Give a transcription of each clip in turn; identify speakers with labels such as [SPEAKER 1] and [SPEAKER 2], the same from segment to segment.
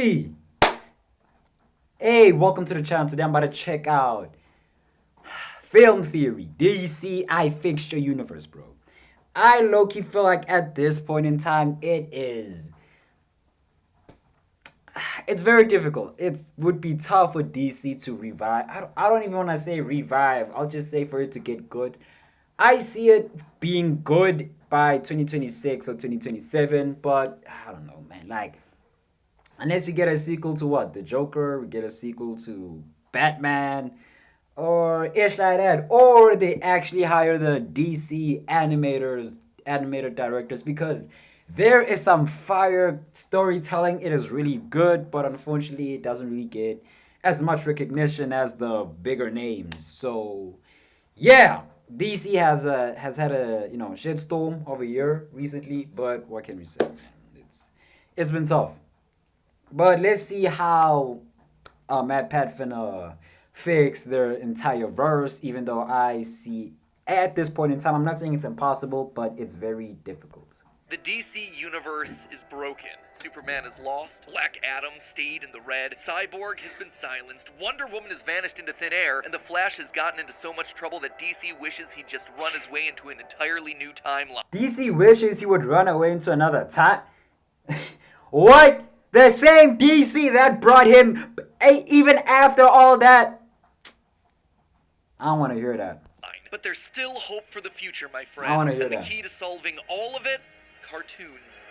[SPEAKER 1] Hey, hey, welcome to the channel. Today I'm about to check out Film Theory, DC Fixture Universe, bro. I low-key feel like at this point in time, it's very difficult. It would be tough for DC to revive. I don't even want to say revive. I'll just say for it to get good. I see it being good by 2026 or 2027, but I don't know, man. Like, unless you get a sequel to what? The Joker, we get a sequel to Batman, or ish like that. Or they actually hire the DC animator directors, because there is some fire storytelling. It is really good, but unfortunately, it doesn't really get as much recognition as the bigger names. So, yeah, DC has had a shitstorm of a year recently, but what can we say, man? It's been tough. But let's see how Matt Pat finna fix their entire verse, even though I see at this point in time, I'm not saying it's impossible, but it's very difficult.
[SPEAKER 2] The DC universe is broken. Superman is lost. Black Adam stayed in the red. Cyborg has been silenced. Wonder Woman has vanished into thin air. And the Flash has gotten into so much trouble that DC wishes he'd just run his way into an entirely new timeline.
[SPEAKER 1] DC wishes he would run away into another time. What? The same DC that brought him, even after all that. I don't want to hear that.
[SPEAKER 2] But there's still hope for the future, my
[SPEAKER 1] I wanna
[SPEAKER 2] friends.
[SPEAKER 1] hear
[SPEAKER 2] And the
[SPEAKER 1] that.
[SPEAKER 2] key to solving all of it? Cartoons.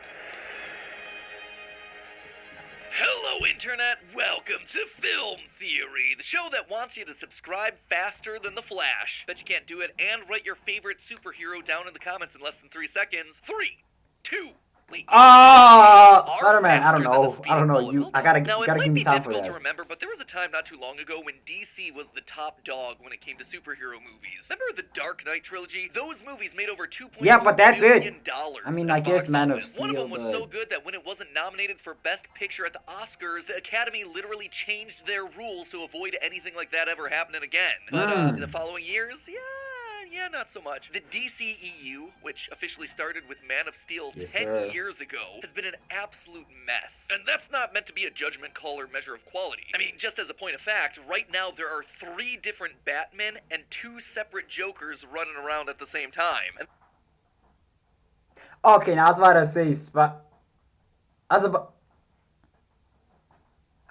[SPEAKER 2] Hello, Internet! Welcome to Film Theory, the show that wants you to subscribe faster than the Flash. Bet you can't do it, and write your favorite superhero down in the comments in less than 3 seconds. 3, 2, wait.
[SPEAKER 1] Spider-Man. I don't
[SPEAKER 2] Faster than
[SPEAKER 1] know.
[SPEAKER 2] the speeding
[SPEAKER 1] I don't know.
[SPEAKER 2] bullet.
[SPEAKER 1] You,
[SPEAKER 2] Well
[SPEAKER 1] I
[SPEAKER 2] done.
[SPEAKER 1] gotta,
[SPEAKER 2] Now, it
[SPEAKER 1] gotta
[SPEAKER 2] might
[SPEAKER 1] give me
[SPEAKER 2] be
[SPEAKER 1] time for
[SPEAKER 2] difficult
[SPEAKER 1] that.
[SPEAKER 2] to remember, but there was a time not too long ago when DC was the top dog when it came to superhero movies. Remember the Dark Knight trilogy? Those movies made over $2.4
[SPEAKER 1] Yeah, but that's it.
[SPEAKER 2] billion
[SPEAKER 1] I mean,
[SPEAKER 2] at
[SPEAKER 1] I
[SPEAKER 2] the
[SPEAKER 1] guess
[SPEAKER 2] box
[SPEAKER 1] Man of
[SPEAKER 2] office. One of them
[SPEAKER 1] Steel,
[SPEAKER 2] was
[SPEAKER 1] but
[SPEAKER 2] so good that when it wasn't nominated for Best Picture at the Oscars, the Academy literally changed their rules to avoid anything like that ever happening again. But in the following years, yeah, not so much. The DCEU, which officially started with Man of Steel
[SPEAKER 1] Yes,
[SPEAKER 2] 10
[SPEAKER 1] sir.
[SPEAKER 2] years ago, has been an absolute mess. And that's not meant to be a judgment call or measure of quality. I mean, just as a point of fact, right now there are 3 different Batmen and 2 separate Jokers running around at the same time. And
[SPEAKER 1] okay, now I was about to say, I was about,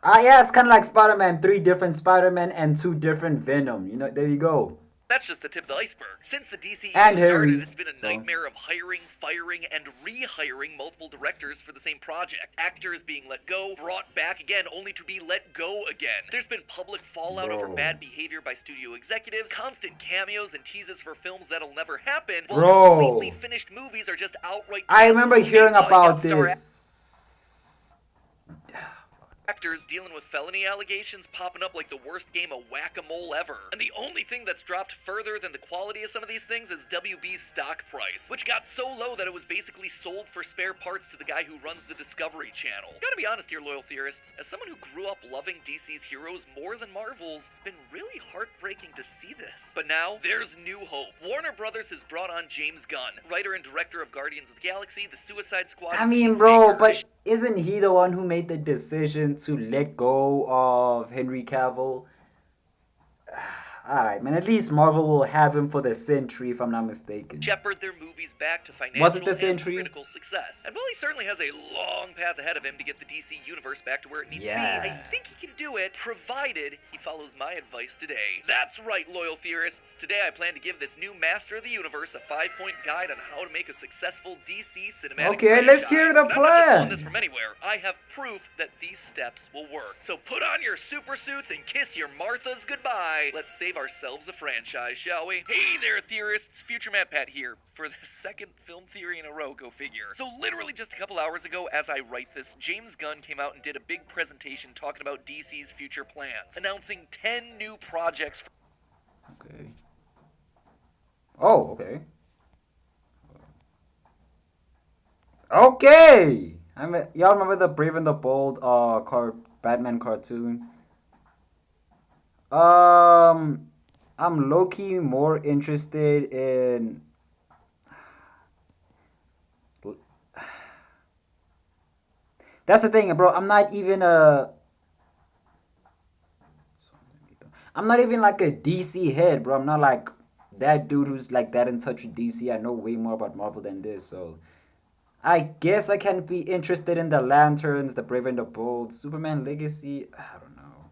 [SPEAKER 1] yeah, it's kind of like Spider-Man, 3 different Spider-Man and 2 different Venom. You know, there you go.
[SPEAKER 2] that's just the tip of the iceberg. Since the DCEU
[SPEAKER 1] And
[SPEAKER 2] started,
[SPEAKER 1] Harry's,
[SPEAKER 2] it's been a
[SPEAKER 1] so.
[SPEAKER 2] nightmare of hiring, firing, and rehiring multiple directors for the same project. Actors being let go, brought back again, only to be let go again. There's been public fallout over
[SPEAKER 1] Bro.
[SPEAKER 2] bad behavior by studio executives, constant cameos and teases for films that'll never happen, while
[SPEAKER 1] Bro.
[SPEAKER 2] completely finished movies are just outright
[SPEAKER 1] I remember
[SPEAKER 2] canceled.
[SPEAKER 1] hearing
[SPEAKER 2] Meanwhile, you got
[SPEAKER 1] about
[SPEAKER 2] star
[SPEAKER 1] this.
[SPEAKER 2] actors dealing with felony allegations popping up like the worst game of whack-a-mole ever. And the only thing that's dropped further than the quality of some of these things is WB's stock price, which got so low that it was basically sold for spare parts to the guy who runs the Discovery Channel. Gotta be honest here, loyal theorists, as someone who grew up loving DC's heroes more than Marvel's, it's been really heartbreaking to see this. But now, there's new hope. Warner Brothers has brought on James Gunn, writer and director of Guardians of the Galaxy, The Suicide Squad,
[SPEAKER 1] I mean, bro,
[SPEAKER 2] Peacemaker,
[SPEAKER 1] but isn't he the one who made the decision to let go of Henry Cavill? Alright, man, at least Marvel will have him for the century, if I'm not mistaken.
[SPEAKER 2] shepherd their movies back to financial
[SPEAKER 1] Was it the
[SPEAKER 2] and
[SPEAKER 1] century?
[SPEAKER 2] critical success. And while he certainly has a long path ahead of him to get the DC universe back to where it needs to be, I
[SPEAKER 1] Yeah.
[SPEAKER 2] think he can do it, provided he follows my advice today. That's right, loyal theorists. Today I plan to give this new master of the universe a 5-point guide on how to make a successful DC cinematic
[SPEAKER 1] Okay, let's
[SPEAKER 2] franchise.
[SPEAKER 1] hear the
[SPEAKER 2] And I'm not just pulling
[SPEAKER 1] plan.
[SPEAKER 2] this from anywhere. I have proof that these steps will work. So put on your super suits and kiss your Marthas goodbye. Let's save ourselves a franchise, shall we? Hey there, theorists. Future Matt Pat here for the second film theory in a row, go figure. So literally just a couple hours ago, as I write this, James Gunn came out and did a big presentation talking about DC's future plans, announcing 10 new projects for
[SPEAKER 1] Okay. Oh, okay. Okay! Y'all remember the Brave and the Bold Batman cartoon? I'm low-key more interested in That's the thing, bro. I'm not even like a DC head, bro. I'm not like that dude who's like that in touch with DC. I know way more about Marvel than this, so I guess I can be interested in the Lanterns, the Brave and the Bold, Superman Legacy. I don't know,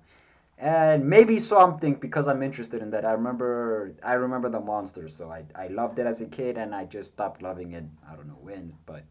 [SPEAKER 1] and maybe something because I'm interested in that. I remember the monsters, so I loved it as a kid, and I just stopped loving it. I don't know when, but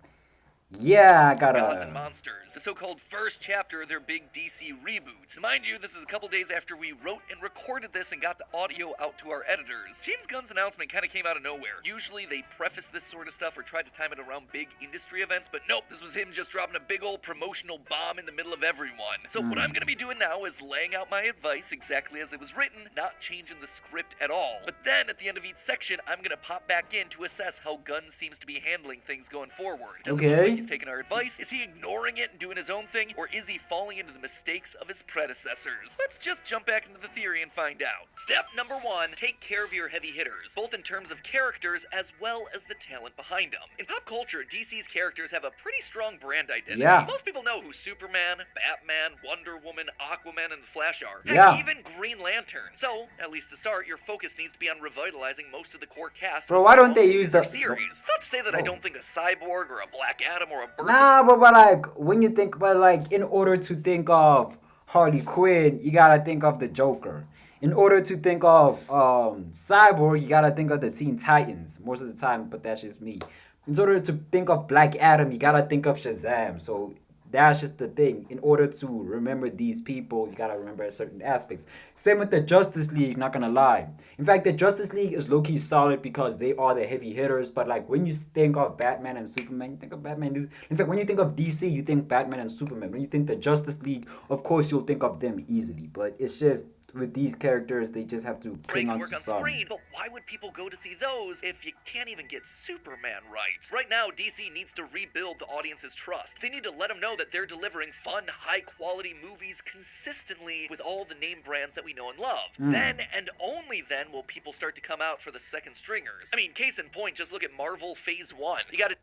[SPEAKER 1] yeah, I
[SPEAKER 2] Gods and
[SPEAKER 1] gotta.
[SPEAKER 2] Monsters, the so-called first chapter of their big DC reboot. Mind you, this is a couple days after we wrote and recorded this and got the audio out to our editors. James Gunn's announcement kind of came out of nowhere. Usually they preface this sort of stuff or try to time it around big industry events, but nope, this was him just dropping a big old promotional bomb in the middle of everyone. So what I'm gonna be doing now is laying out my advice exactly as it was written, not changing the script at all. But then at the end of each section, I'm gonna pop back in to assess how Gunn seems to be handling things going forward. Does it look like
[SPEAKER 1] Okay.
[SPEAKER 2] he's taking our advice? Is he ignoring it and doing his own thing? Or is he falling into the mistakes of his predecessors? Let's just jump back into the theory and find out. Step number 1, take care of your heavy hitters, both in terms of characters as well as the talent behind them. In pop culture, DC's characters have a pretty strong brand identity.
[SPEAKER 1] Yeah.
[SPEAKER 2] Most people know who Superman, Batman, Wonder Woman, Aquaman, and the Flash are.
[SPEAKER 1] Yeah.
[SPEAKER 2] Heck, even Green Lantern. So, at least to start, your focus needs to be on revitalizing most of the core cast.
[SPEAKER 1] Bro,
[SPEAKER 2] with
[SPEAKER 1] why don't
[SPEAKER 2] strong
[SPEAKER 1] they use the
[SPEAKER 2] series? It's not to say that I don't think a Cyborg or a Black Adam or a Birds
[SPEAKER 1] Nah, but like when you think about like in order to think of Harley Quinn, you gotta think of the Joker. In order to think of Cyborg, you gotta think of the Teen Titans most of the time, but that's just me. In order to think of Black Adam, you gotta think of Shazam. So that's just the thing. In order to remember these people, you gotta remember certain aspects. Same with the Justice League, not gonna lie. In fact, the Justice League is low-key solid because they are the heavy hitters, but like when you think of Batman and Superman, you think of Batman. In fact, when you think of DC, you think Batman and Superman. When you think the Justice League, of course you'll think of them easily. But it's just with these characters, they just have to
[SPEAKER 2] break
[SPEAKER 1] cling
[SPEAKER 2] and
[SPEAKER 1] on
[SPEAKER 2] work
[SPEAKER 1] to
[SPEAKER 2] on
[SPEAKER 1] some.
[SPEAKER 2] screen, but why would people go to see those if you can't even get Superman right? Right now, DC needs to rebuild the audience's trust. They need to let them know that they're delivering fun, high-quality movies consistently with all the name brands that we know and love. Then, and only then, will people start to come out for the second stringers. I mean, case in point, just look at Marvel Phase 1. You gotta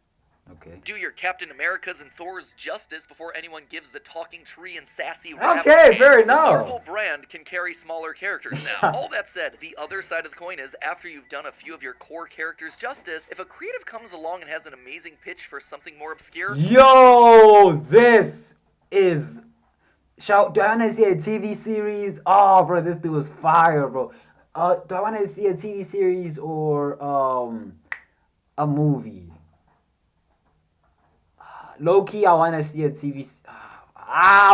[SPEAKER 1] Okay.
[SPEAKER 2] do your Captain Americas and Thor's justice before anyone gives the talking tree and sassy rap
[SPEAKER 1] Okay,
[SPEAKER 2] a chance.
[SPEAKER 1] fair
[SPEAKER 2] The
[SPEAKER 1] enough.
[SPEAKER 2] Marvel brand can carry smaller characters now. All that said, the other side of the coin is after you've done a few of your core characters justice, if a creative comes along and has an amazing pitch for something more obscure,
[SPEAKER 1] Yo, this is. Do I want to see a TV series? Oh, bro, this dude was fire, bro. Do I want to see a TV series or a movie? Low key, I want to see a TV.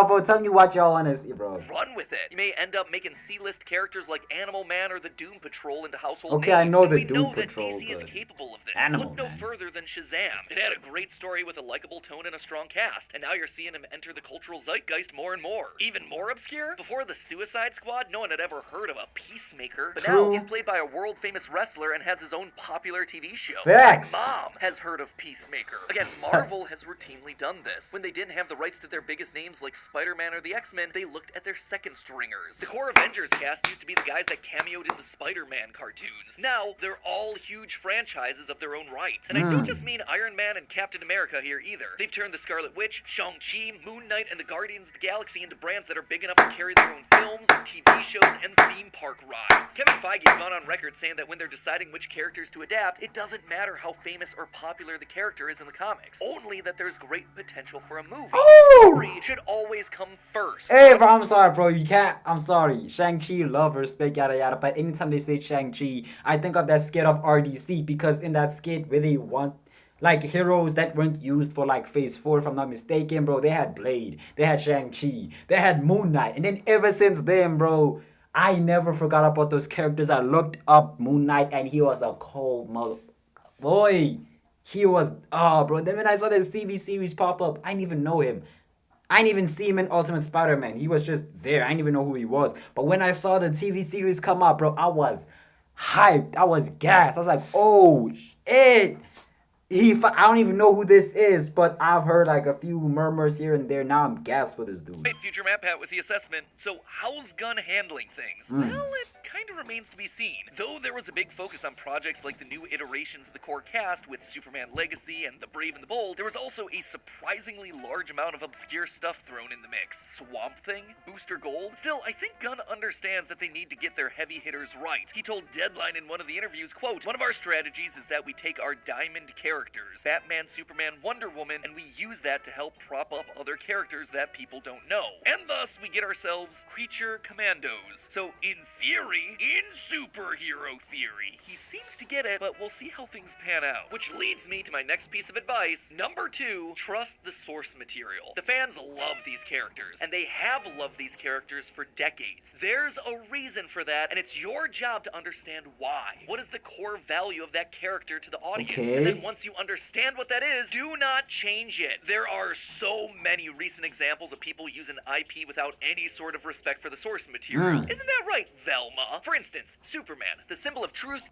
[SPEAKER 1] Bro, tell me what y'all want to see, bro.
[SPEAKER 2] run with it. You may end up making C-list characters like Animal Man or the Doom Patrol into household
[SPEAKER 1] Okay,
[SPEAKER 2] names.
[SPEAKER 1] I know
[SPEAKER 2] And
[SPEAKER 1] the
[SPEAKER 2] we
[SPEAKER 1] Doom
[SPEAKER 2] know that
[SPEAKER 1] Patrol,
[SPEAKER 2] DC is
[SPEAKER 1] but
[SPEAKER 2] capable of this.
[SPEAKER 1] Animal
[SPEAKER 2] Look no
[SPEAKER 1] Man.
[SPEAKER 2] further than Shazam. It had a great story with a likable tone and a strong cast, and now you're seeing him enter the cultural zeitgeist more and more. Even more obscure? Before the Suicide Squad, no one had ever heard of a Peacemaker, but now
[SPEAKER 1] True.
[SPEAKER 2] he's played by a world-famous wrestler and has his own popular TV show.
[SPEAKER 1] Facts.
[SPEAKER 2] My mom has heard of Peacemaker. Again, Marvel has routinely done this. When they didn't have the rights to their biggest names like Spider-Man or the X-Men, they looked at their second stringers. The core Avengers cast used to be the guys that cameoed in the Spider-Man cartoons. Now, they're all huge franchises of their own right. And I don't just mean Iron Man and Captain America here either. They've turned the Scarlet Witch, Shang-Chi, Moon Knight, and the Guardians of the Galaxy into brands that are big enough to carry their own films, TV shows, and theme park rides. Kevin Feige's gone on record saying that when they're deciding which characters to adapt, it doesn't matter how famous or popular the character is in the comics, only that there's great potential for a movie.
[SPEAKER 1] Ooh!
[SPEAKER 2] Story should always come first.
[SPEAKER 1] Hey, bro, I'm sorry, bro. You can't. I'm sorry. Shang-Chi, love, respect, yada yada. But anytime they say Shang-Chi, I think of that skit of RDC because in that skit where they want like heroes that weren't used for like Phase 4, if I'm not mistaken, bro. They had Blade, they had Shang-Chi, they had Moon Knight, and then ever since then, bro, I never forgot about those characters. I looked up Moon Knight, and he was a cold mother. Boy, he was. Oh, bro. Then when I saw this TV series pop up, I didn't even know him. I didn't even see him in Ultimate Spider-Man. He was just there. I didn't even know who he was. But when I saw the TV series come out, bro, I was hyped. I was gassed. I was like, oh, shit. I don't even know who this is, but I've heard like a few murmurs here and there. Now I'm gassed for this dude.
[SPEAKER 2] Right, Future Map Hat with the assessment. So, how's Gunn handling things? Well, it kind of remains to be seen. Though there was a big focus on projects like the new iterations of the core cast with Superman Legacy and The Brave and the Bold, there was also a surprisingly large amount of obscure stuff thrown in the mix. Swamp Thing, Booster Gold. Still, I think Gunn understands that they need to get their heavy hitters right. He told Deadline in one of the interviews, quote, "One of our strategies is that we take our diamond characters, Batman, Superman, Wonder Woman, and we use that to help prop up other characters that people don't know. And thus, we get ourselves creature commandos. So, in theory, in superhero theory, he seems to get it, but we'll see how things pan out. Which leads me to my next piece of advice. Number 2, trust the source material. The fans love these characters, and they have loved these characters for decades. There's a reason for that, and it's your job to understand why. What is the core value of that character to the audience?
[SPEAKER 1] Okay.
[SPEAKER 2] And then once you understand what that is, do not change it. There are so many recent examples of people using IP without any sort of respect for the source material. Isn't that right, Velma? For instance, Superman, the symbol of truth,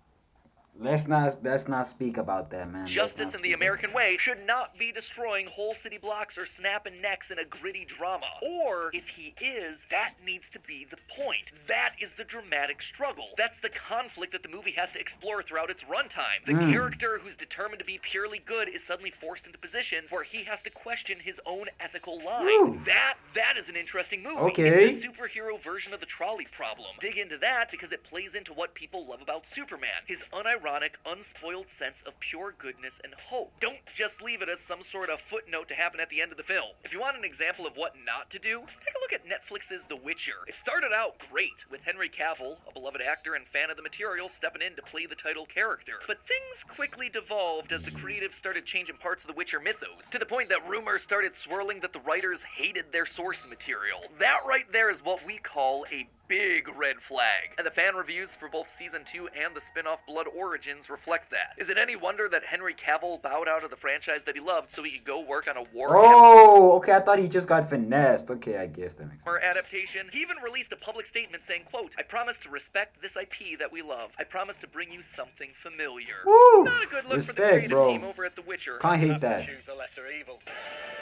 [SPEAKER 1] Let's not speak about that, man.
[SPEAKER 2] justice, and the American way, should not be destroying whole city blocks or snapping necks in a gritty drama. Or, if he is, that needs to be the point. That is the dramatic struggle. That's the conflict that the movie has to explore throughout its runtime. The character who's determined to be purely good is suddenly forced into positions where he has to question his own ethical line.
[SPEAKER 1] Woo.
[SPEAKER 2] That is an interesting movie.
[SPEAKER 1] Okay.
[SPEAKER 2] It's the superhero version of the trolley problem. Dig into that because it plays into what people love about Superman. His unironic, unspoiled sense of pure goodness and hope. Don't just leave it as some sort of footnote to happen at the end of the film. If you want an example of what not to do, take a look at Netflix's The Witcher. It started out great, with Henry Cavill, a beloved actor and fan of the material, stepping in to play the title character. But things quickly devolved as the creatives started changing parts of the Witcher mythos, to the point that rumors started swirling that the writers hated their source material. That right there is what we call a big red flag. And the fan reviews for both Season 2 and the spin-off Blood Origins reflect that. Is it any wonder that Henry Cavill bowed out of the franchise that he loved so he could go work on a war
[SPEAKER 1] Oh, okay. I thought he just got finessed. Okay, I guess that makes sense.
[SPEAKER 2] adaptation? He even released a public statement saying, quote, "I promise to respect this IP that we love. I promise to bring you something familiar."
[SPEAKER 1] Woo!
[SPEAKER 2] Not a good look for the
[SPEAKER 1] Respect,
[SPEAKER 2] creative
[SPEAKER 1] bro.
[SPEAKER 2] team over at The Witcher.
[SPEAKER 1] Can't hate that.
[SPEAKER 3] Choose the lesser evil.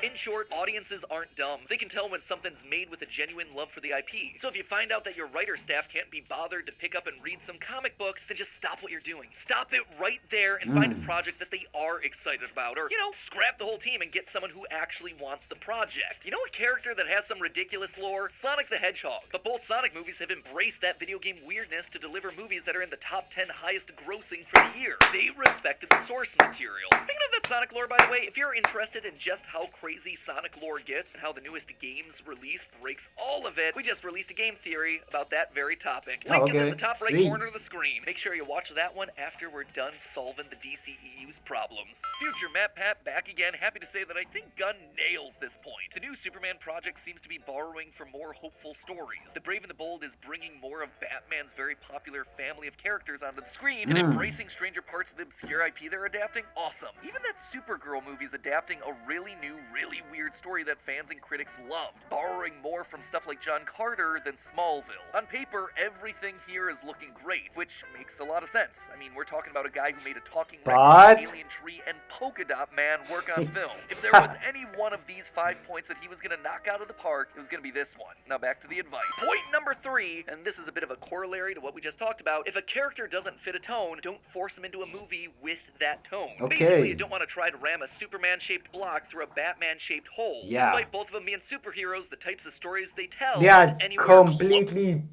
[SPEAKER 2] In short, audiences aren't dumb. They can tell when something's made with a genuine love for the IP. So if you find out that your writer staff can't be bothered to pick up and read some comic books, then just stop what you're doing. Stop it right there and find a project that they are excited about. Or, scrap the whole team and get someone who actually wants the project. You know a character that has some ridiculous lore? Sonic the Hedgehog. But both Sonic movies have embraced that video game weirdness to deliver movies that are in the top 10 highest grossing for the year. They respected the source material. Speaking of that Sonic lore, by the way, if you're interested in just how crazy Sonic lore gets and how the newest game's release breaks all of it, we just released a game theory about that very topic. Link is in the top right
[SPEAKER 1] Sweet.
[SPEAKER 2] corner of the screen. Make sure you watch that one after we're done solving the DCEU's problems. Future Matt Pat back again, happy to say that I think Gunn nails this point. The new Superman project seems to be borrowing from more hopeful stories. The Brave and the Bold is bringing more of Batman's very popular family of characters onto the screen and embracing stranger parts of the obscure IP they're adapting. Awesome. Even that Supergirl movie's adapting a really new, really weird story that fans and critics loved, borrowing more from stuff like John Carter than Smallville. On paper, everything here is looking great, which makes a lot of sense. I mean, we're talking about a guy who made a talking raccoon, alien tree, and polka dot man work on film. If there was any one of these 5 points that he was going to knock out of the park, it was going to be this one. Now back to the advice. Point number 3, and this is a bit of a corollary to what we just talked about. If a character doesn't fit a tone, don't force him into a movie with that tone.
[SPEAKER 1] Okay.
[SPEAKER 2] Basically, you don't want to try to ram a Superman-shaped block through a Batman-shaped hole.
[SPEAKER 1] Yeah.
[SPEAKER 2] Despite both of them being superheroes, the types of stories they tell
[SPEAKER 1] They are
[SPEAKER 2] aren't anywhere close.
[SPEAKER 1] completely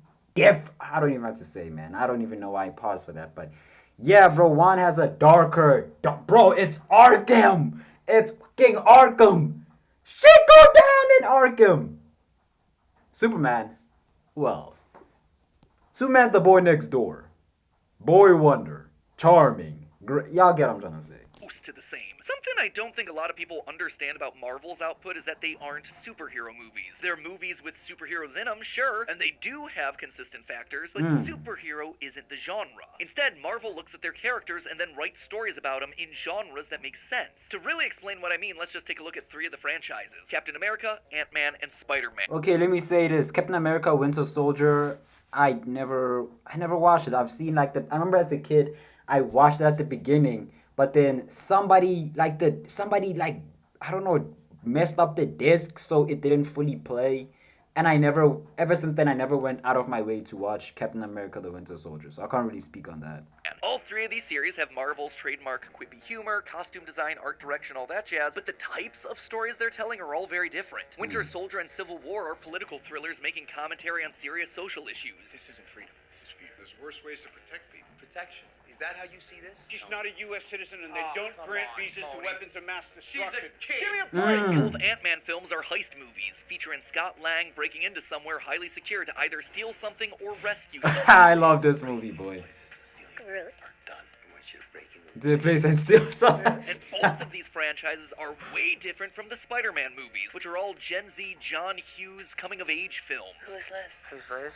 [SPEAKER 1] I don't even have to say, man. I don't even know why I paused for that, but yeah, bro. One has a bro. It's Arkham. It's fucking Arkham. Shit go down in Arkham. Superman. Well, Superman's the boy next door. Boy wonder. Charming. Y'all get what I'm trying to say.
[SPEAKER 2] To the same. Something I don't think a lot of people understand about Marvel's output is that they aren't superhero movies. They're movies with superheroes in them, sure, and they do have consistent factors, but superhero isn't the genre. Instead, Marvel looks at their characters and then writes stories about them in genres that make sense. To really explain what I mean, let's just take a look at 3 of the franchises: Captain America, Ant-Man, and Spider-Man.
[SPEAKER 1] Okay, let me say this. Captain America, Winter Soldier, I never watched it. I've seen I remember as a kid, I watched it at the beginning, but then somebody like I don't know messed up the disc so it didn't fully play. And I never, ever since then, I never went out of my way to watch Captain America: The Winter Soldier. So I can't really speak on that.
[SPEAKER 2] And all three of these series have Marvel's trademark quippy humor, costume design, art direction, all that jazz, but the types of stories they're telling are all very different. Winter Soldier and Civil War are political thrillers making commentary on serious social issues.
[SPEAKER 3] This isn't freedom. This is fear.
[SPEAKER 4] There's worse ways to protect people.
[SPEAKER 3] Protection. Is that how you see this?
[SPEAKER 5] She's not a U.S. citizen, and they
[SPEAKER 3] Oh,
[SPEAKER 5] don't
[SPEAKER 3] come
[SPEAKER 5] grant
[SPEAKER 3] on,
[SPEAKER 5] visas
[SPEAKER 3] Tony.
[SPEAKER 5] to weapons of mass
[SPEAKER 3] She's
[SPEAKER 5] destruction.
[SPEAKER 3] a kid.
[SPEAKER 5] Give me a break.
[SPEAKER 2] Both Ant-Man films are heist movies, featuring Scott Lang breaking into somewhere highly secure to either steal something or rescue someone.
[SPEAKER 1] I love this movie, boy.
[SPEAKER 3] Really? Aren't done. I want you to break into
[SPEAKER 1] To the place and steal something.
[SPEAKER 2] And both of these franchises are way different from the Spider-Man movies, which are all Gen Z John Hughes coming-of-age films.
[SPEAKER 6] Who's Liz? Who's Liz?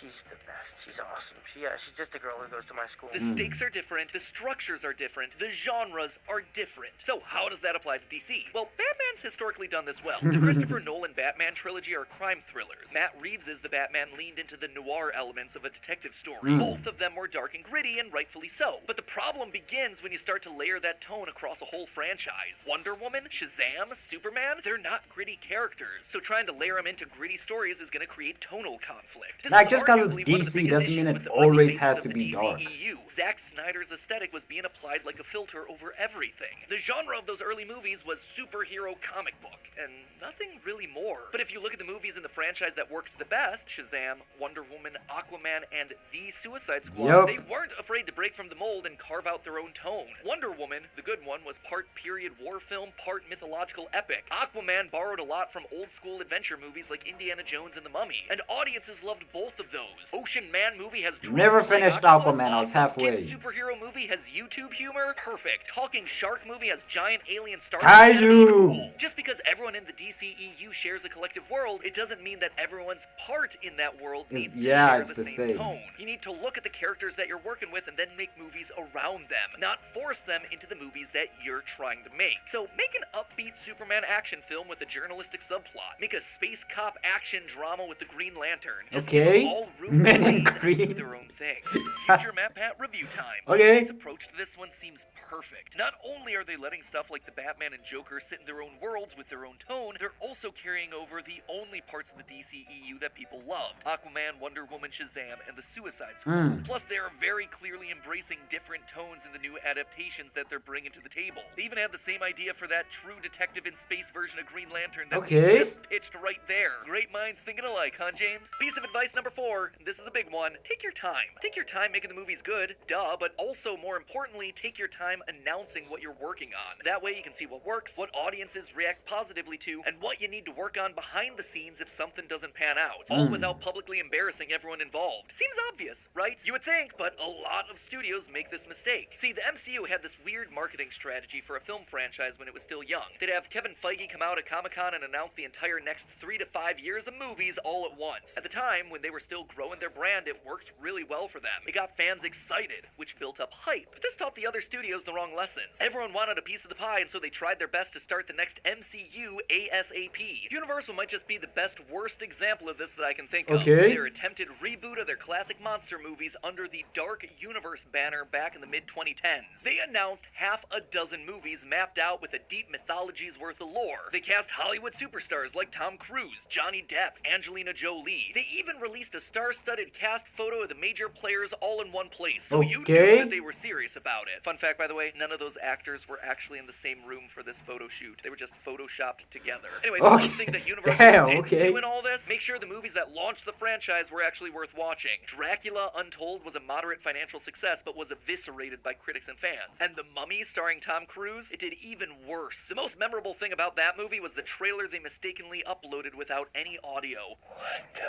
[SPEAKER 6] She's the best. She's awesome. She's just a girl who goes to my school.
[SPEAKER 2] The stakes are different, the structures are different, the genres are different. So how does that apply to DC? Well, Batman's historically done this well. The Christopher Nolan Batman trilogy are crime thrillers. Matt Reeves' The Batman leaned into the noir elements of a detective story. Both of them were dark and gritty, and rightfully so. But the problem begins when you start to layer that tone across a whole franchise. Wonder Woman, Shazam, Superman, they're not gritty characters. So trying to layer them into gritty stories is going to create tonal conflict. This
[SPEAKER 1] Like,
[SPEAKER 2] is
[SPEAKER 1] just 'cause it's
[SPEAKER 2] arguably one of the
[SPEAKER 1] DC
[SPEAKER 2] biggest
[SPEAKER 1] doesn't mean
[SPEAKER 2] issues
[SPEAKER 1] it
[SPEAKER 2] with the
[SPEAKER 1] always
[SPEAKER 2] early phases
[SPEAKER 1] has
[SPEAKER 2] of
[SPEAKER 1] to
[SPEAKER 2] the
[SPEAKER 1] be dark.
[SPEAKER 2] DCEU. Zack Snyder's aesthetic was being applied like a filter over everything. The genre of those early movies was superhero comic book, and nothing really more. But if you look at the movies in the franchise that worked the best, Shazam, Wonder Woman, Aquaman, and The Suicide Squad,
[SPEAKER 1] Yup.
[SPEAKER 2] they weren't afraid to break from the mold and carve out their own tone. Wonder Woman, the good one, was part period war film, part mythological epic. Aquaman borrowed a lot from old school adventure movies like Indiana Jones and the Mummy, and audiences loved both of those. Ocean Man movie has
[SPEAKER 1] Never
[SPEAKER 2] Dragon
[SPEAKER 1] finished
[SPEAKER 2] Knight Octopus,
[SPEAKER 1] Aquaman, I was
[SPEAKER 2] awesome.
[SPEAKER 1] halfway.
[SPEAKER 2] Kid superhero movie has YouTube humor, perfect. Talking Shark movie has giant alien star
[SPEAKER 1] Kaiju.
[SPEAKER 2] cool. Just because everyone in the DCEU shares a collective world, it doesn't mean that everyone's part in that world needs to share
[SPEAKER 1] it's
[SPEAKER 2] the
[SPEAKER 1] the
[SPEAKER 2] same
[SPEAKER 1] same.
[SPEAKER 2] tone. You need to look at the characters that you're working with and then make movies around them, not force them into the movies that you're trying to make. So make an upbeat Superman action film with a journalistic subplot. Make a space cop action drama with the Green Lantern. Just
[SPEAKER 1] Okay.
[SPEAKER 2] give them all room
[SPEAKER 1] Men
[SPEAKER 2] to
[SPEAKER 1] in
[SPEAKER 2] breathe and do
[SPEAKER 1] Green.
[SPEAKER 2] their own thing. Future Matt Pat review time.
[SPEAKER 1] Okay.
[SPEAKER 2] DC's approach to this one seems perfect. Not only are they letting stuff like the Batman and Joker sit in their own worlds with their own tone, they're also carrying over the only parts of the DCEU that people loved: Aquaman, Wonder Woman, Shazam, and the Suicide Squad. Plus, they are very clearly embracing different tones in the new adaptations that they're bringing to the table. They even had the same idea for that true detective in space version of Green Lantern that we
[SPEAKER 1] Okay.
[SPEAKER 2] just pitched right there. Great minds thinking alike, huh, James? Piece of advice number 4, and this is a big one: take your time. Take your time making the movies good, duh, but also, more importantly, take your time announcing what you're working on. That way you can see what works, what audiences react positively to, and what you need to work on behind the scenes if something doesn't pan out. All without publicly embarrassing everyone involved. Seems obvious, right? You would think, but a lot of studios make this mistake. See, the MCU had this weird marketing strategy for a film franchise when it was still young. They'd have Kevin Feige come out at Comic-Con and announce the entire next 3 to 5 years of movies all at once. At the time, when they were still growing their brand, it worked really well for them. It got fans excited, which built up hype. But this taught the other studios the wrong lessons. Everyone wanted a piece of the pie, and so they tried their best to start the next MCU ASAP. Universal might just be the best worst example of this that I can think of.
[SPEAKER 1] Okay.
[SPEAKER 2] Their attempted reboot of their classic monster movies under the Dark Universe banner back in the mid-2010s. They announced half a dozen movies mapped out with a deep mythology's worth of lore. They cast Hollywood superstars like Tom Cruise, Johnny Depp, Angelina Jolie. They even released a star-studded cast photo of the major players all in one place, so you
[SPEAKER 1] Okay.
[SPEAKER 2] knew that they were serious about it. Fun fact, by the way, none of those actors were actually in the same room for this photo shoot. They were just photoshopped together. Anyway, the one thing that Universal
[SPEAKER 1] Damn,
[SPEAKER 2] didn't
[SPEAKER 1] okay.
[SPEAKER 2] do in all this, make sure the movies that launched the franchise were actually worth watching. Dracula Untold was a moderate financial success, but was eviscerated by critics and fans. And The Mummy, starring Tom Cruise, it did even worse. The most memorable thing about that movie was the trailer they mistakenly uploaded without any audio.
[SPEAKER 3] What the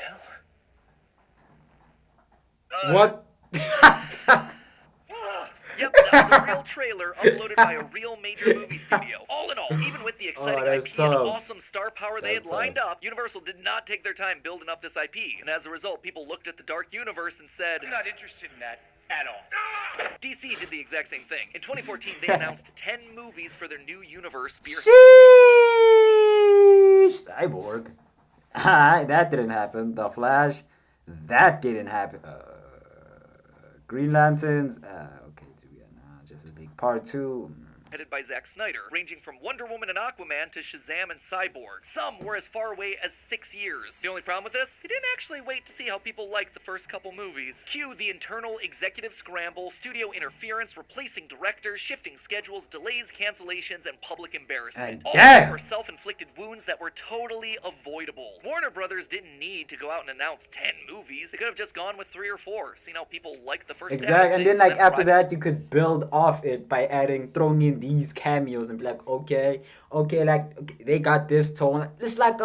[SPEAKER 3] hell?
[SPEAKER 1] What?
[SPEAKER 2] Yep, that was a real trailer uploaded by a real major movie studio. All in all, even with the exciting
[SPEAKER 1] that's
[SPEAKER 2] IP and
[SPEAKER 1] tough.
[SPEAKER 2] awesome star power they had
[SPEAKER 1] That's
[SPEAKER 2] lined
[SPEAKER 1] tough.
[SPEAKER 2] up, Universal did not take their time building up this IP. And as a result, people looked at the Dark Universe and said,
[SPEAKER 5] I'm not interested in that at all.
[SPEAKER 2] DC did the exact same thing. In 2014, they announced 10 movies for their new universe.
[SPEAKER 1] Sheesh. Cyborg. That didn't happen. The Flash. That didn't happen. Green Lanterns. Okay, to be Justice League Part 2.
[SPEAKER 2] headed by Zack Snyder, ranging from Wonder Woman and Aquaman to Shazam and Cyborg. Some were as far away as 6 years. The only problem with this? They didn't actually wait to see how people liked the first couple movies. Cue the internal executive scramble, studio interference, replacing directors, shifting schedules, delays, cancellations, and public embarrassment. All for self-inflicted wounds that were totally avoidable. Warner Brothers didn't need to go out and announce 10 movies. They could have just gone with 3 or 4, seeing how people liked the first
[SPEAKER 1] Exactly, and then like after that, you could build off it by throwing in these cameos and be like, okay, they got this tone. It's like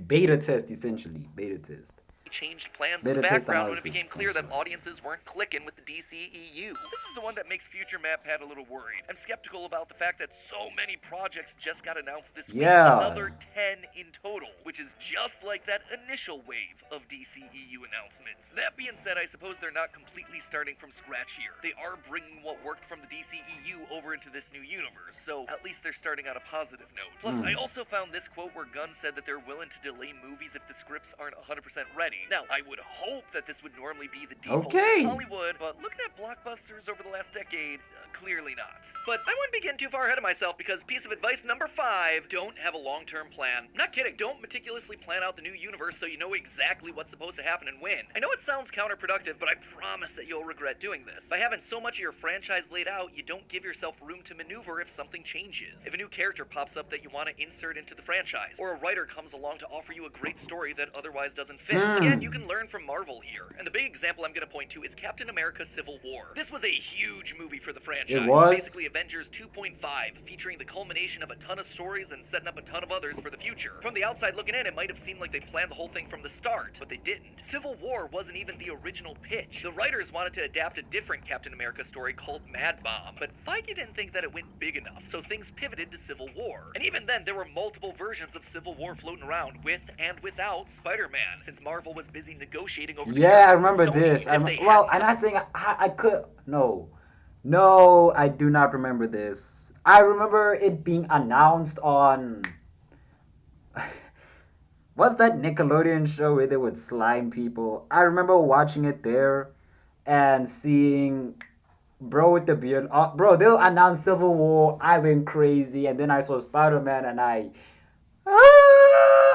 [SPEAKER 1] beta test essentially, beta test.
[SPEAKER 2] Changed plans in the background when it became clear that audiences weren't clicking with the DCEU. This is the one that makes Future Map Pad a little worried. I'm skeptical about the fact that so many projects just got announced this week. Another 10 in total, which is just like that initial wave of DCEU announcements. That being said, I suppose they're not completely starting from scratch here. They are bringing what worked from the DCEU over into this new universe, so at least they're starting on a positive note. Plus, I also found this quote where Gunn said that they're willing to delay movies if the scripts aren't 100% ready. Now, I would hope that this would normally be the default in Hollywood, but looking at blockbusters over the last decade, clearly not. But I wouldn't be getting too far ahead of myself because piece of advice number 5, don't have a long-term plan. Not kidding, don't meticulously plan out the new universe so you know exactly what's supposed to happen and when. I know it sounds counterproductive, but I promise that you'll regret doing this. By having so much of your franchise laid out, you don't give yourself room to maneuver if something changes. If a new character pops up that you want to insert into the franchise, or a writer comes along to offer you a great story that otherwise doesn't fit. Again, you can learn from Marvel here. And the big example I'm going to point to is Captain America Civil War. This was a huge movie for the franchise.
[SPEAKER 1] It was?
[SPEAKER 2] Basically Avengers 2.5, featuring the culmination of a ton of stories and setting up a ton of others for the future. From the outside looking in, it might have seemed like they planned the whole thing from the start, but they didn't. Civil War wasn't even the original pitch. The writers wanted to adapt a different Captain America story called Mad Bomb, but Feige didn't think that it went big enough, so things pivoted to Civil War. And even then, there were multiple versions of Civil War floating around, with and without Spider-Man, since Marvel was busy negotiating over the
[SPEAKER 1] I remember this. I'm not saying I could. No, I do not remember this. I remember it being announced on. What's that Nickelodeon show where they would slime people? I remember watching it there and seeing bro with the beard. Bro, they'll announce Civil War. I went crazy, and then I saw Spider-Man, and I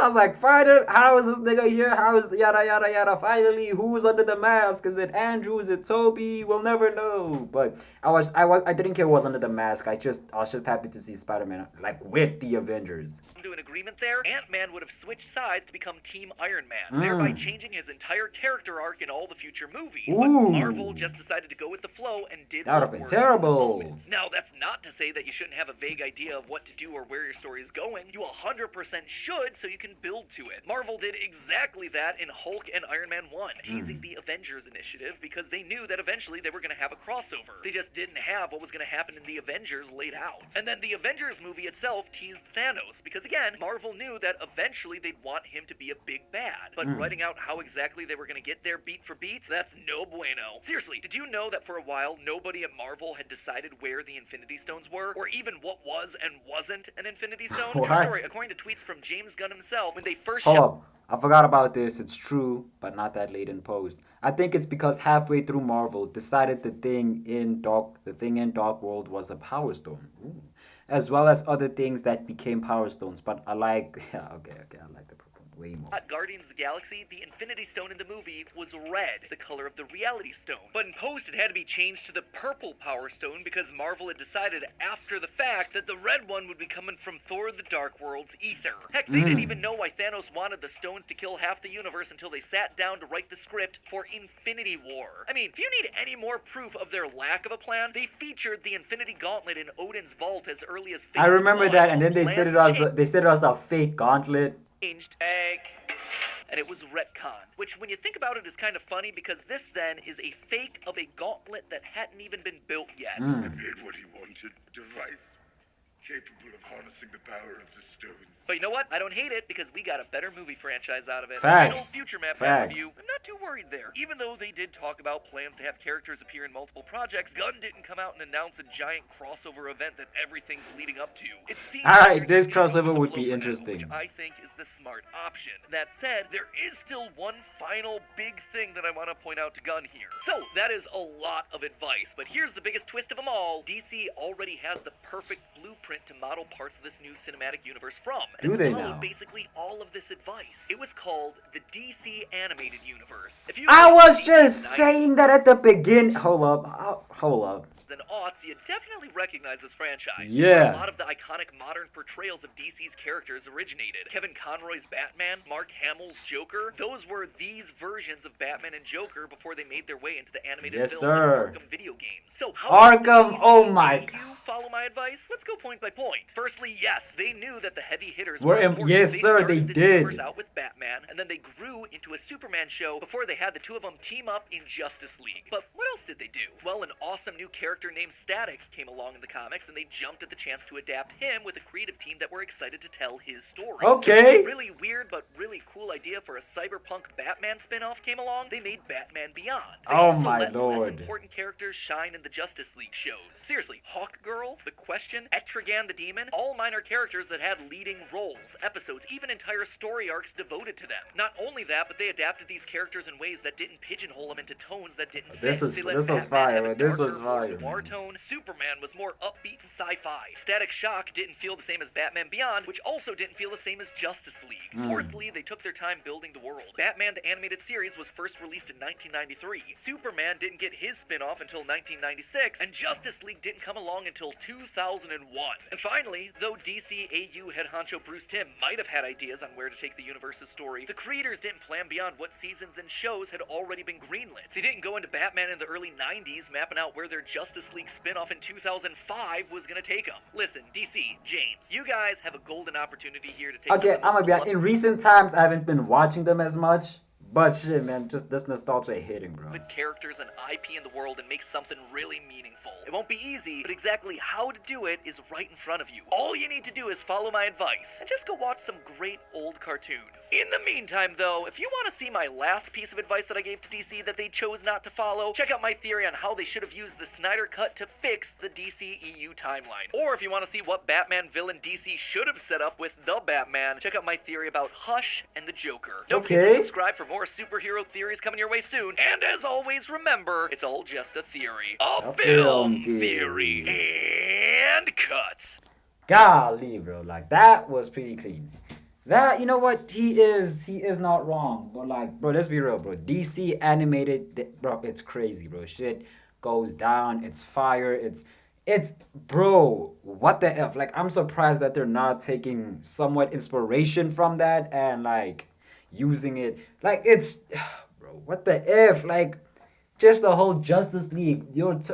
[SPEAKER 1] was like, finally, how is this nigga here? How is yada yada yada? Finally, who's under the mask? Is it Andrew? Is it Toby? We'll never know. But I didn't care who was under the mask. I was just happy to see Spider-Man like with the Avengers.
[SPEAKER 2] To an agreement there, Ant-Man would have switched sides to become Team Iron Man, thereby changing his entire character arc in all the future movies. But Marvel just decided to go with the flow and did
[SPEAKER 1] that would have been terrible.
[SPEAKER 2] Now, that's not to say that you shouldn't have a vague idea of what to do or where your story is going. You 100% should, so you can build to it. Marvel did exactly that in Hulk and Iron Man 1, teasing the Avengers initiative because they knew that eventually they were going to have a crossover. They just didn't have what was going to happen in the Avengers laid out. And then the Avengers movie itself teased Thanos because, again, Marvel knew that eventually they'd want him to be a big bad. But writing out how exactly they were going to get there beat for beat, that's no bueno. Seriously, did you know that for a while nobody at Marvel had decided where the Infinity Stones were? Or even what was and wasn't an Infinity Stone? True story, according to tweets from James Gunn himself, when they first
[SPEAKER 1] I forgot about this. It's true, but not that late in post. I think it's because halfway through Marvel decided the thing in Dark World was a Power Stone. Ooh. As well as other things that became Power Stones. But I like I like the purple way more.
[SPEAKER 2] At Guardians of the Galaxy, the Infinity Stone in the movie was red, the color of the Reality Stone. But in post, it had to be changed to the purple Power Stone because Marvel had decided after the fact that the red one would be coming from Thor the Dark World's ether. Heck, they didn't even know why Thanos wanted the stones to kill half the universe until they sat down to write the script for Infinity War. I mean, if you need any more proof of their lack of a plan, they featured the Infinity Gauntlet in Odin's vault as early as Phase
[SPEAKER 1] I remember
[SPEAKER 2] 1.
[SPEAKER 1] that, and then they said it was a fake gauntlet.
[SPEAKER 2] And it was retconned, which when you think about it is kind of funny because this then is a fake of a gauntlet that hadn't even been built yet.
[SPEAKER 3] He made what he wanted. Device capable of harnessing the power of the stones.
[SPEAKER 2] But you know what? I don't hate it because we got a better movie franchise out of it.
[SPEAKER 1] Facts.
[SPEAKER 2] Final Future Map
[SPEAKER 1] Facts.
[SPEAKER 2] review. I'm not too worried there. Even though they did talk about plans to have characters appear in multiple projects, Gunn didn't come out and announce a giant crossover event that everything's leading up to. It seems
[SPEAKER 1] Alright,
[SPEAKER 2] like they're
[SPEAKER 1] this
[SPEAKER 2] just gonna go
[SPEAKER 1] crossover
[SPEAKER 2] with the
[SPEAKER 1] would
[SPEAKER 2] flow
[SPEAKER 1] be
[SPEAKER 2] for now,
[SPEAKER 1] interesting.
[SPEAKER 2] which I think is the smart option. That said, there is still one final big thing that I want to point out to Gunn here. So, that is a lot of advice, but here's the biggest twist of them all. DC already has the perfect blueprint to model parts of this new cinematic universe from. And
[SPEAKER 1] Do
[SPEAKER 2] it's
[SPEAKER 1] they
[SPEAKER 2] followed
[SPEAKER 1] now?
[SPEAKER 2] basically all of this advice. It was called the DC Animated Universe. If you
[SPEAKER 1] I
[SPEAKER 2] like
[SPEAKER 1] was
[SPEAKER 2] DC
[SPEAKER 1] just
[SPEAKER 2] 90s
[SPEAKER 1] saying that at the beginning. Hold up.
[SPEAKER 2] and aughts, you definitely recognize this franchise. It's
[SPEAKER 1] Yeah.
[SPEAKER 2] where a lot of the iconic modern portrayals of DC's characters originated. Kevin Conroy's Batman, Mark Hamill's Joker, those were these versions of Batman and Joker before they made their way into the animated
[SPEAKER 1] Yes,
[SPEAKER 2] films
[SPEAKER 1] sir.
[SPEAKER 2] and Arkham video games. So how
[SPEAKER 1] Arkham,
[SPEAKER 2] does the
[SPEAKER 1] oh my
[SPEAKER 2] DCEU follow my advice? Let's go point by point. Firstly, yes, they knew that the heavy hitters
[SPEAKER 1] Were
[SPEAKER 2] were
[SPEAKER 1] im-
[SPEAKER 2] important.
[SPEAKER 1] yes,
[SPEAKER 2] They
[SPEAKER 1] sir,
[SPEAKER 2] started
[SPEAKER 1] they
[SPEAKER 2] this
[SPEAKER 1] did.
[SPEAKER 2] universe out with Batman, and then they grew into a Superman show before they had the two of them team up in Justice League. But what else did they do? Well, an awesome new character named Static came along in the comics, and they jumped at the chance to adapt him with a creative team that were excited to tell his story.
[SPEAKER 1] Okay.
[SPEAKER 2] So when a really weird but really cool idea for a cyberpunk Batman spin-off came along, they made Batman Beyond. They
[SPEAKER 1] Oh
[SPEAKER 2] also
[SPEAKER 1] my
[SPEAKER 2] let less
[SPEAKER 1] lord.
[SPEAKER 2] important characters shine in the Justice League shows. Seriously, Hawkgirl, The Question, Etrigan the Demon, all minor characters that had leading roles, episodes, even entire story arcs devoted to them. Not only that, but they adapted these characters in ways that didn't pigeonhole them into tones that didn't
[SPEAKER 1] This
[SPEAKER 2] fit.
[SPEAKER 1] is-
[SPEAKER 2] They let
[SPEAKER 1] this was
[SPEAKER 2] Batman
[SPEAKER 1] fire,
[SPEAKER 2] have a
[SPEAKER 1] man. This
[SPEAKER 2] darker,
[SPEAKER 1] was
[SPEAKER 2] more
[SPEAKER 1] fire,
[SPEAKER 2] noir
[SPEAKER 1] man.
[SPEAKER 2] tone. Superman was more upbeat and sci-fi. Static Shock didn't feel the same as Batman Beyond, which also didn't feel the same as Justice League. Fourthly, they took their time building the world. Batman the Animated Series was first released in 1993. Superman didn't get his spin-off until 1996, and Justice League didn't come along until 2001. And finally, though DCAU head honcho Bruce Timm might have had ideas on where to take the universe's story, the creators didn't plan beyond what seasons and shows had already been greenlit. They didn't go into Batman in the early 90s, mapping out where their Justice League spin-off in 2005 was gonna take them. Listen, DC, James, you guys have a golden opportunity here to take
[SPEAKER 1] Okay,
[SPEAKER 2] some of
[SPEAKER 1] I'm gonna be
[SPEAKER 2] those
[SPEAKER 1] honest. In recent times, I haven't been watching them as much. But shit, man, just this nostalgia hitting, bro.
[SPEAKER 2] beloved characters and IP in the world and make something really meaningful. It won't be easy, but exactly how to do it is right in front of you. All you need to do is follow my advice and just go watch some great old cartoons. In the meantime, though, if you want to see my last piece of advice that I gave to DC that they chose not to follow, check out my theory on how they should have used the Snyder Cut to fix the DCEU timeline. Or if you want to see what Batman villain DC should have set up with the Batman, check out my theory about Hush and the Joker. Don't forget to
[SPEAKER 1] Okay.
[SPEAKER 2] subscribe for more superhero theories coming your way soon. And as always, remember, it's all just a theory. A film theory. And cut.
[SPEAKER 1] Golly, bro, like that was pretty clean. That, you know what, he is not wrong. But like, bro, let's be real, bro. DC animated, bro, it's crazy, bro. Shit goes down. It's fire. It's, bro, what the F? Like, I'm surprised that they're not taking somewhat inspiration from that and like using it. Like, it's, bro, what the F? Like, just the whole Justice League,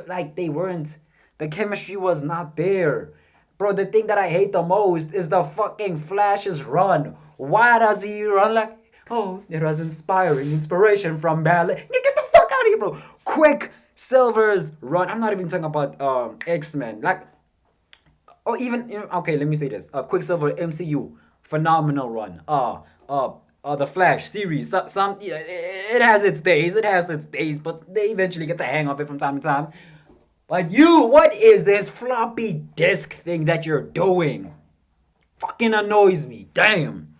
[SPEAKER 1] like, they weren't, the chemistry was not there. Bro, the thing that I hate the most is the fucking Flash's run. Why does he run like, oh, it was inspiration from ballet. Get the fuck out of here, bro. Quicksilver's run. I'm not even talking about X-Men. Like, or even, you know, okay, let me say this. Quicksilver MCU, phenomenal run. The Flash series, yeah, it has its days, but they eventually get the hang of it from time to time. But you, what is this floppy disk thing that you're doing? Fucking annoys me. Damn.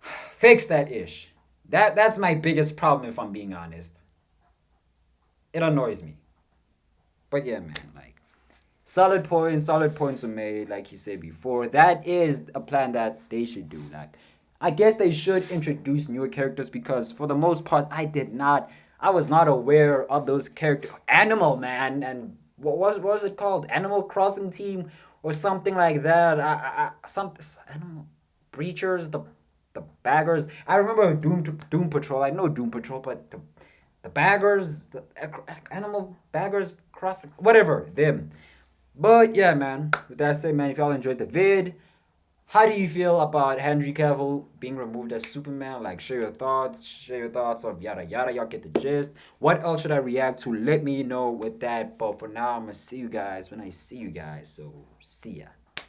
[SPEAKER 1] Fix that ish. That's my biggest problem, if I'm being honest. It annoys me. But yeah, man, like, solid points were made, like you said before. That is a plan that they should do. Like, I guess they should introduce newer characters because for the most part, I was not aware of those characters. Animal Man and what was it called? Animal Crossing Team or something like that. Animal Breachers, the Baggers. I remember Doom Patrol. I know Doom Patrol, but the Baggers, the Animal Baggers Crossing, whatever them. But yeah, man. With that said, man, if y'all enjoyed the vid, How do you feel about Henry Cavill being removed as Superman? Like, share your thoughts. Share your thoughts of yada yada. Y'all get the gist. What else should I react to? Let me know with that. But for now, I'm gonna see you guys when I see you guys. So, see ya.